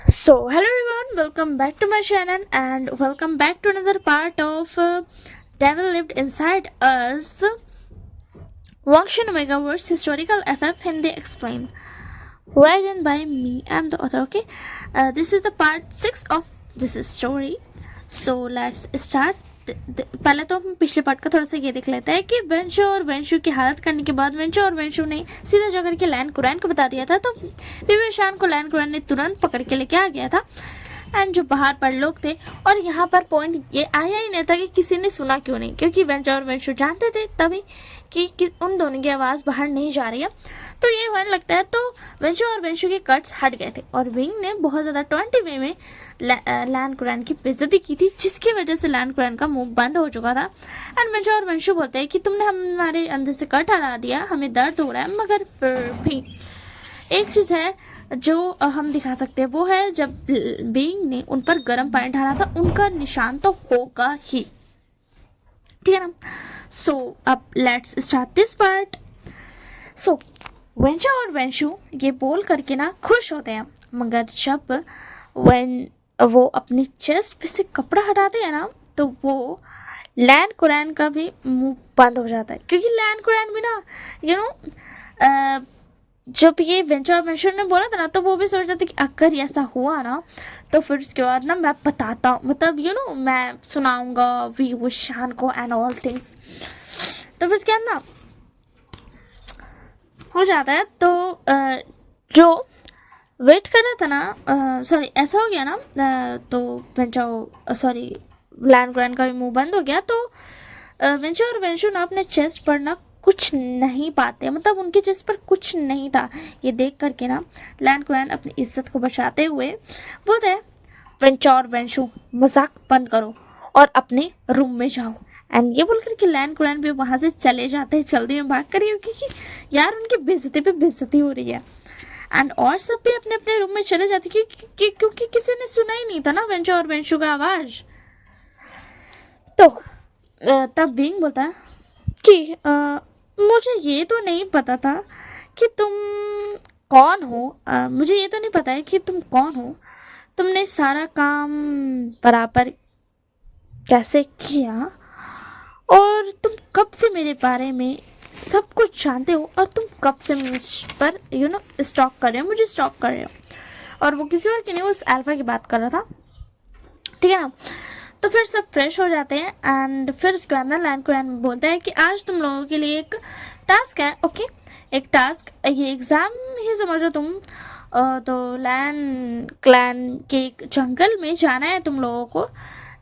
Hello everyone, welcome back to my channel and welcome back to another part of Devil Lived Inside Us, Wangshan Megaverse Historical FF Hindi Explained. Written by me, I'm the author, okay? This is the part 6 of this story. So let's start. पहले तो हम पिछले part का थोड़ा सा ये देख लेते हैं कि वेंशु और वेंशु की हालत करने के बाद वेंशु और वेंशु ने सीधा जाकर के लैन कुरैन को बता दिया था। तो विवेशान को लैन कुरैन ने तुरंत पकड़ के लेके आ गया था। एंड जो बाहर पर लोग थे, और यहाँ पर पॉइंट ये आया ही नहीं था कि किसी ने सुना क्यों नहीं, क्योंकि वेंशु और वेंशु जानते थे तभी कि उन दोनों की आवाज़ बाहर नहीं जा रही है। तो ये होने लगता है। तो वेंशु और वेंशु के कट्स हट गए थे और विंग ने बहुत ज़्यादा 20 वे में लैन कुरैन की बेइज्जती की थी, जिसकी वजह से लैन कुरैन का मुंह बंद हो चुका था। एंड वेंशु और वेंशु बोलते हैं कि तुमने हमारे अंदर से कट हटा दिया, हमें दर्द हो रहा है, मगर फिर भी एक चीज़ है जो हम दिखा सकते हैं, वो है जब बीइंग ने उन पर गर्म पानी डाला था, उनका निशान तो होगा ही, ठीक है ना। सो अब लेट्स स्टार्ट दिस पार्ट। सो वेंशु और वेंशु ये बोल करके ना खुश होते हैं, मगर जब वो अपनी चेस्ट पे से कपड़ा हटाते हैं ना, तो वो लैन कुरैन का भी मुंह बंद हो जाता है, क्योंकि लैन कुरैन भी ना जब ये वेंचर और वेंचर ने बोला था ना, तो वो भी सोच रहे थे कि अगर ऐसा हुआ ना तो फिर उसके बाद ना मैं बताता हूँ, मतलब मैं सुनाऊंगा विवेशान को एंड ऑल थिंग्स। तो फिर उसके बाद ना हो जाता है। तो जो वेट कर रहा था ना, सॉरी ऐसा हो गया ना, तो वेंचर सॉरी लैन कुरैन का भी मुंह बंद हो गया। तो वेंचर और वेंचर ना अपने चेस्ट पर ना कुछ नहीं पाते, मतलब उनके चेस्ट पर कुछ नहीं था। ये देख करके ना लैन कुरैन अपनी इज्जत को बचाते हुए बोलते हैं, वेंचर और वेंशु मजाक बंद करो और अपने रूम में जाओ। एंड ये बोल करके लैन कुरैन भी वहाँ से चले जाते हैं जल्दी में भाग कर, क्योंकि यार उनकी बेइज्जती पे बेइज्जती हो रही है। एंड और सब भी अपने अपने रूम में चले जाते क्योंकि किसी ने सुना ही नहीं था ना वेंचर और वेंशु का आवाज़। तो तब बीइंग बोलता है कि मुझे ये तो नहीं पता था कि तुम कौन हो, मुझे ये तो नहीं पता है कि तुम कौन हो, तुमने सारा काम बराबर कैसे किया, और तुम कब से मेरे बारे में सब कुछ जानते हो, और तुम कब से मुझ पर स्टॉक कर रहे हो, मुझे स्टॉक कर रहे हो। और वो किसी और की नहीं, उस अल्फा की बात कर रहा था, ठीक है ना। तो फिर सब फ्रेश हो जाते हैं। एंड फिर उसके बाद ना लैन कुरैन बोलता है कि आज तुम लोगों के लिए एक टास्क है, ओके, एक टास्क, ये एग्ज़ाम ही समझो तुम। तो लैन क्लैन के एक जंगल में जाना है तुम लोगों को,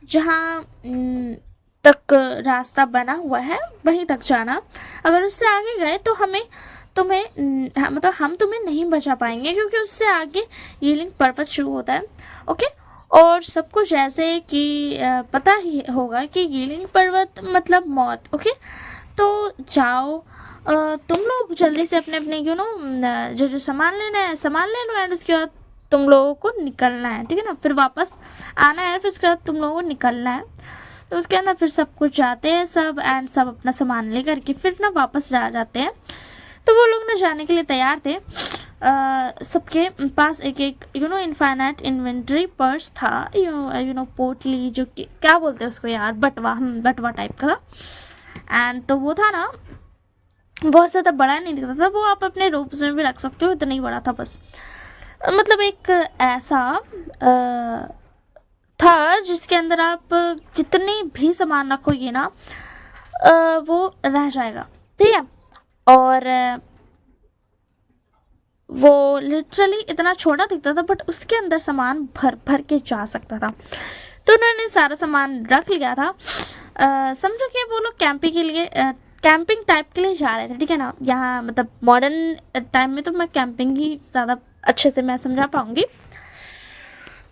जहाँ तक रास्ता बना हुआ है वहीं तक जाना। अगर उससे आगे गए तो मतलब हम तुम्हें नहीं बचा पाएंगे, क्योंकि उससे आगे हीलिंग पर्पस शुरू होता है, ओके। और सब कुछ ऐसे कि पता ही होगा कि हीलिंग पर्वत मतलब मौत, ओके। तो जाओ, तुम लोग जल्दी से अपने अपने जो सामान लेना है सामान ले लो, एंड उसके बाद तुम लोगों को निकलना है, ठीक है ना। फिर वापस आना है, फिर उसके बाद तुम लोगों को निकलना है। तो उसके अंदर फिर सब कुछ जाते हैं सब, एंड सब अपना सामान ले करके फिर ना वापस जाते हैं। तो वो लोग ना जाने के लिए तैयार थे। सबके पास एक एक इनफाइनाइट इन्वेंट्री पर्स था, पोटली, जो कि क्या बोलते हैं उसको यार, बटवा टाइप का। एंड तो वो था ना बहुत ज़्यादा बड़ा नहीं दिखता था, वो आप अपने रूम्स में भी रख सकते हो, इतना ही बड़ा था बस। मतलब एक ऐसा था जिसके अंदर आप जितने भी सामान रखोगे ना वो रह जाएगा, ठीक है। और वो लिटरली इतना छोटा दिखता था, बट उसके अंदर सामान भर भर के जा सकता था। तो उन्होंने सारा सामान रख लिया था। समझो कि वो लोग कैंपिंग टाइप के लिए जा रहे थे, ठीक है ना। यहाँ मतलब मॉडर्न टाइम में तो मैं कैंपिंग ही ज़्यादा अच्छे से मैं समझा पाऊँगी।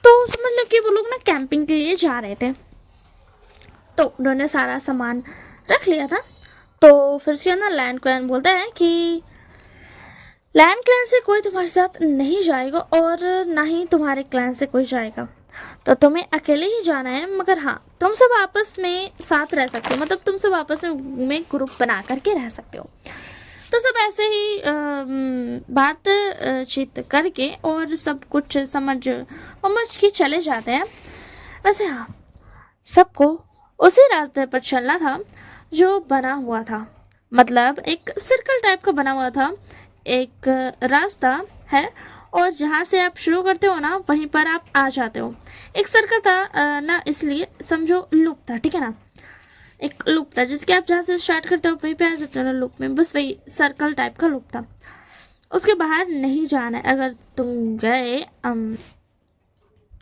तो समझ लो कि वो लोग ना कैंपिंग के लिए जा रहे थे। तो उन्होंने सारा सामान रख लिया था। तो फिर उसके अंदर लैन कुरैन बोलता है कि लैन क्लैन से कोई तुम्हारे साथ नहीं जाएगा, और ना ही तुम्हारे क्लैन से कोई जाएगा, तो तुम्हें अकेले ही जाना है। मगर हाँ, तुम सब आपस में साथ रह सकते हो, मतलब तुम सब आपस में ग्रुप बना करके रह सकते हो। तो सब ऐसे ही बातचीत करके और सब कुछ समझ समझ के चले जाते हैं। वैसे हाँ, सबको उसी रास्ते पर चलना था जो बना हुआ था, मतलब एक सर्कल टाइप का बना हुआ था, एक रास्ता है और जहाँ से आप शुरू करते हो ना वहीं पर आप आ जाते हो। एक सर्कल था ना, इसलिए समझो लूप था, ठीक है ना, एक लूप था जिसके आप जहाँ से स्टार्ट करते हो वहीं पे आ जाते हो ना लूप में, बस वही सर्कल टाइप का लूप था। उसके बाहर नहीं जाना है, अगर तुम गए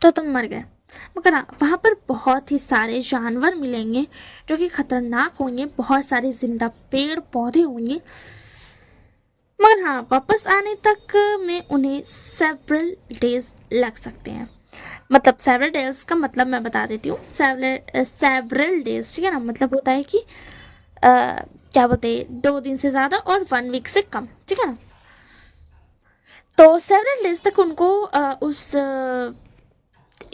तो तुम मर गए। मगर हाँ, वहाँ पर बहुत ही सारे जानवर मिलेंगे जो कि खतरनाक होंगे, बहुत सारे जिंदा पेड़ पौधे होंगे, मगर हाँ वापस आने तक में उन्हें सेवरल डेज लग सकते हैं। मतलब सेवरल डेज का मतलब मैं बता देती हूँ, सेवरल डेज, ठीक है ना, मतलब होता है कि क्या बोलते हैं 2 दिन से ज़्यादा और 1 वीक से कम, ठीक है ना। तो सेवरल डेज तक उनको उस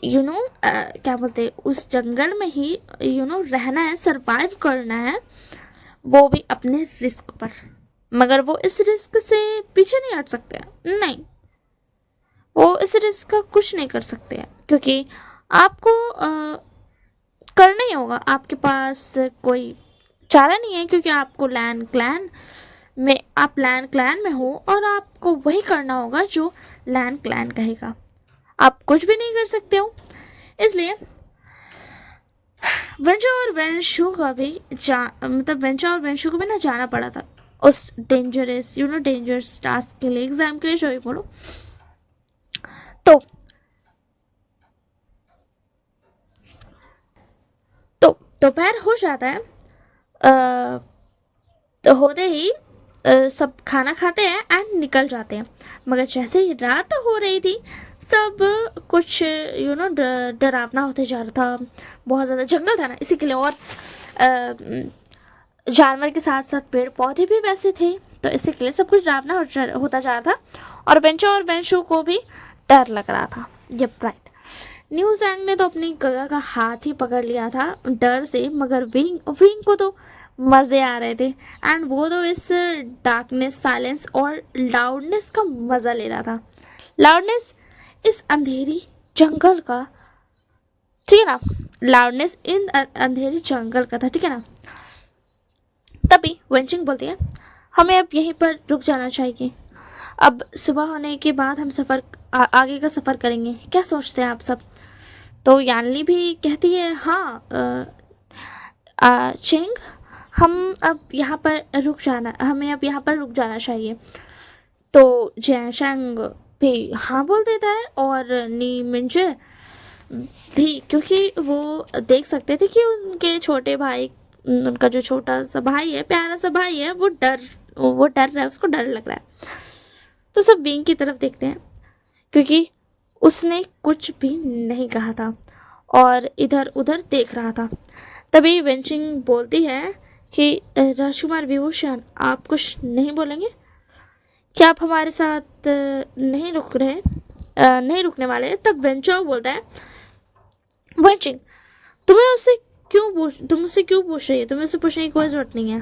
क्या बोलते हैं उस जंगल में ही रहना है, सरवाइव करना है, वो भी अपने रिस्क पर। मगर वो इस रिस्क से पीछे नहीं हट सकते, नहीं, वो इस रिस्क का कुछ नहीं कर सकते हैं, क्योंकि आपको करना ही होगा, आपके पास कोई चारा नहीं है, क्योंकि आपको आप लैन क्लैन में हो और आपको वही करना होगा जो लैन क्लैन कहेगा, आप कुछ भी नहीं कर सकते हो। इसलिए वेंचर और वेंशु का भी मतलब वेंचर और वेंशु को भी ना जाना पड़ा था उस डेंजरस टास्क के लिए, एग्जाम के लिए, जो भी बोलो। तो दोपहर हो जाता है, तो होते ही सब खाना खाते हैं एंड निकल जाते हैं। मगर जैसे ही रात हो रही थी, सब कुछ डरावना होते जा रहा था, बहुत ज़्यादा जंगल था ना इसी के लिए, और जानवर के साथ साथ पेड़ पौधे भी वैसे थे, तो इसी के लिए सब कुछ डरावना होता जा रहा था, और बेंचो और बेंशु को भी डर लग रहा था। यप राइट, न्यूज़ एंग ने तो अपनी गगा का हाथ ही पकड़ लिया था डर से, मगर विंग को तो मज़े आ रहे थे, एंड वो तो इस डार्कनेस, साइलेंस और लाउडनेस का मज़ा ले रहा था। लाउडनेस इस अंधेरी जंगल का, ठीक है ना, लाउडनेस इन अंधेरी जंगल का था, ठीक है ना। तभी वेंचिंग बोलती है, हमें अब यहीं पर रुक जाना चाहिए, अब सुबह होने के बाद हम आगे का सफ़र करेंगे, क्या सोचते हैं आप सब। तो यानली भी कहती है, हाँ चेंग, हमें अब यहाँ पर रुक जाना चाहिए। तो जैशंग भी हाँ बोल देता है, और नी मिंजे भी, क्योंकि वो देख सकते थे कि उनके छोटे भाई, उनका जो छोटा सा भाई है, प्यारा सा भाई है, वो डर रहा है, उसको डर लग रहा है। तो सब विंग की तरफ देखते हैं, क्योंकि उसने कुछ भी नहीं कहा था और इधर उधर देख रहा था। तभी वेंचिंग बोलती है कि राजकुमार विभूषण, आप कुछ नहीं बोलेंगे क्या, आप हमारे साथ नहीं रुकने वाले। तब वेंचो बोलता है, वेंचिंग तुम उससे क्यों पूछ रही है, तुम्हें उससे पूछने की कोई ज़रूरत नहीं है।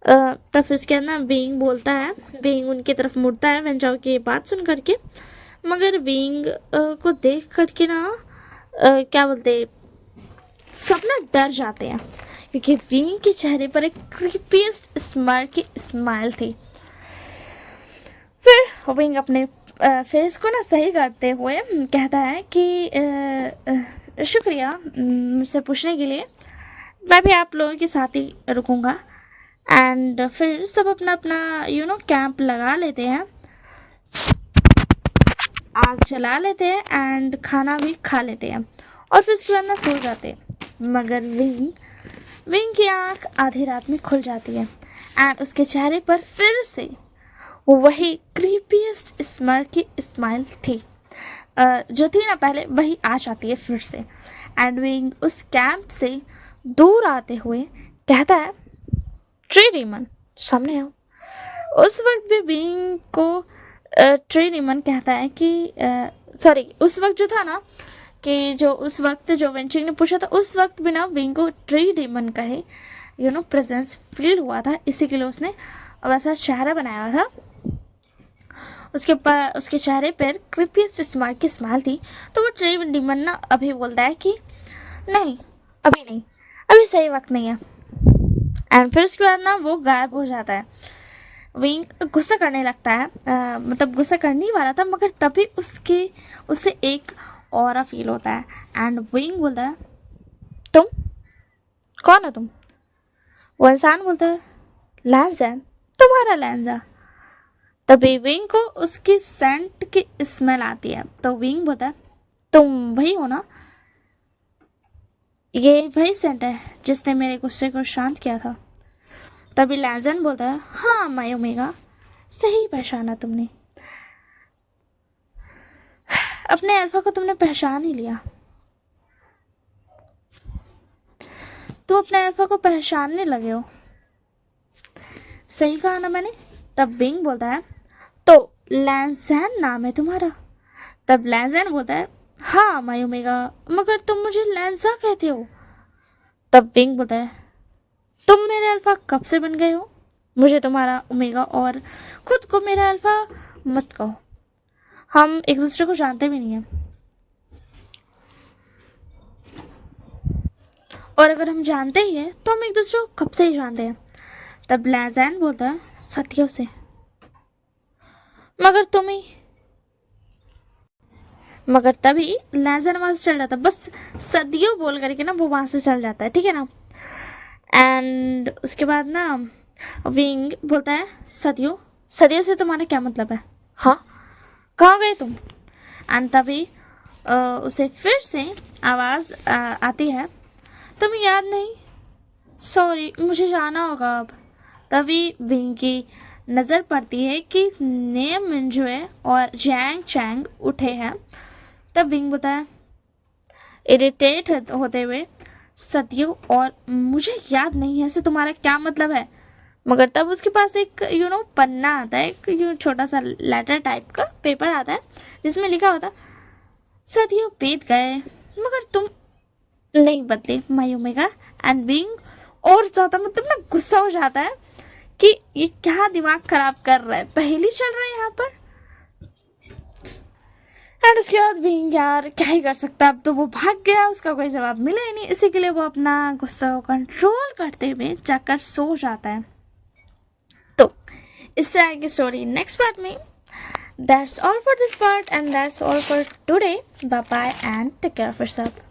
तब फिर उसके अंदर विंग बोलता है, विंग उनकी तरफ मुड़ता है वेंचाओ की बात सुन करके, मगर विंग को देख करके ना क्या बोलते, सब ना डर जाते हैं, क्योंकि विंग के चेहरे पर एक क्रीपीएस्ट स्माइल थी। फिर विंग अपने फेस को ना सही करते हुए कहता है कि शुक्रिया मुझसे पूछने के लिए, मैं भी आप लोगों के साथ ही रुकूंगा। एंड फिर सब अपना अपना कैंप लगा लेते हैं, आग जला लेते हैं एंड खाना भी खा लेते हैं, और फिर उसके बाद ना सो जाते हैं। मगर विंग की आँख आधी रात में खुल जाती है, एंड उसके चेहरे पर फिर से वही क्रीपीएस्ट स्माइल थी, जो थी ना पहले, वही आ जाती है फिर से। एंड विंग उस कैंप से दूर आते हुए कहता है, ट्री रीमन सामने आओ। उस वक्त भी विंग को ट्री रीमन कहता है कि उस वक्त जो था ना, कि उस वक्त जो वेंचिंग ने पूछा था, उस वक्त भी ना विंग को ट्री रीमन का ही प्रेजेंस फील हुआ था, इसी के लिए उसने वैसा चेहरा बनाया हुआ था, उसके चेहरे पर क्रिपियस्ट स्माइल की स्माइल थी। तो वो ट्री डीमन ना अभी बोलता है कि नहीं, अभी नहीं, अभी सही वक्त नहीं है। एंड फिर उसके बाद ना वो गायब हो जाता है। विंग गुस्सा करने लगता है, मतलब गुस्सा करने ही वाला था, मगर तभी उससे एक ऑरा फील होता है। एंड विंग बोलता है, तुम कौन हो तुम? वो इंसान बोलता है, लैंजन, तुम्हारा लैंजा। तभी विंग को उसकी सेंट की स्मेल आती है। तो विंग बोलता है, तुम वही हो ना? ये वही सेंट है जिसने मेरे गुस्से को शांत किया था। तभी लैंजन बोलता है, हाँ माय ओमेगा, सही पहचाना तुमने। अपने अल्फा को तुमने पहचान ही लिया। तुम अपने अल्फा को पहचानने लगे हो। सही कहा ना मैंने? तब विंग बोलता है, तो लैंजन नाम है तुम्हारा? तब लैंजन बोलता है, हाँ माय ओमेगा, मगर तुम मुझे लैंजा कहते हो। तब विंग बोलता है, तुम मेरे अल्फा कब से बन गए हो? मुझे तुम्हारा ओमेगा और खुद को मेरा अल्फा मत कहो, हम एक दूसरे को जानते भी नहीं हैं। और अगर हम जानते ही हैं तो हम एक दूसरे को कब से ही जानते हैं। तब लैंजन बोलता है, सदियों से। मगर तभी लैंजन वहां से चल जाता है, बस सदियों बोल करके ना वो वहां से चल जाता है, ठीक है ना। एंड उसके बाद ना विंग बोलता है, सदियों सदियों से तुम्हारा क्या मतलब है? हाँ, कहाँ गए तुम? एंड तभी उसे फिर से आवाज़ आती है, तुम्हें याद नहीं? सॉरी, मुझे जाना होगा अब। तभी विंग की नज़र पड़ती है कि नेम मिंजुए और जैंग चैंग उठे हैं। तब विंग बोलता है, इरिटेट होते हुए, सदियों और मुझे याद नहीं है से तुम्हारा क्या मतलब है? मगर तब उसके पास एक पन्ना आता है, एक छोटा सा लेटर टाइप का पेपर आता है जिसमें लिखा होता, सदियों बीत गए मगर तुम नहीं बदले माय ओमेगा। एंड विंग और ज़्यादा मतलब ना गुस्सा हो जाता है कि ये क्या दिमाग खराब कर रहा है, पहेली चल रहा है यहाँ पर। एंड उसके बाद विंग यार क्या ही कर सकता, अब तो वो भाग गया, उसका कोई जवाब मिला ही नहीं, इसी के लिए वो अपना गुस्सा को कंट्रोल करते हुए जाकर सो जाता है। तो इससे आगे स्टोरी नेक्स्ट पार्ट में। That's all for this part and that's all for today. Bye bye and take care of yourself.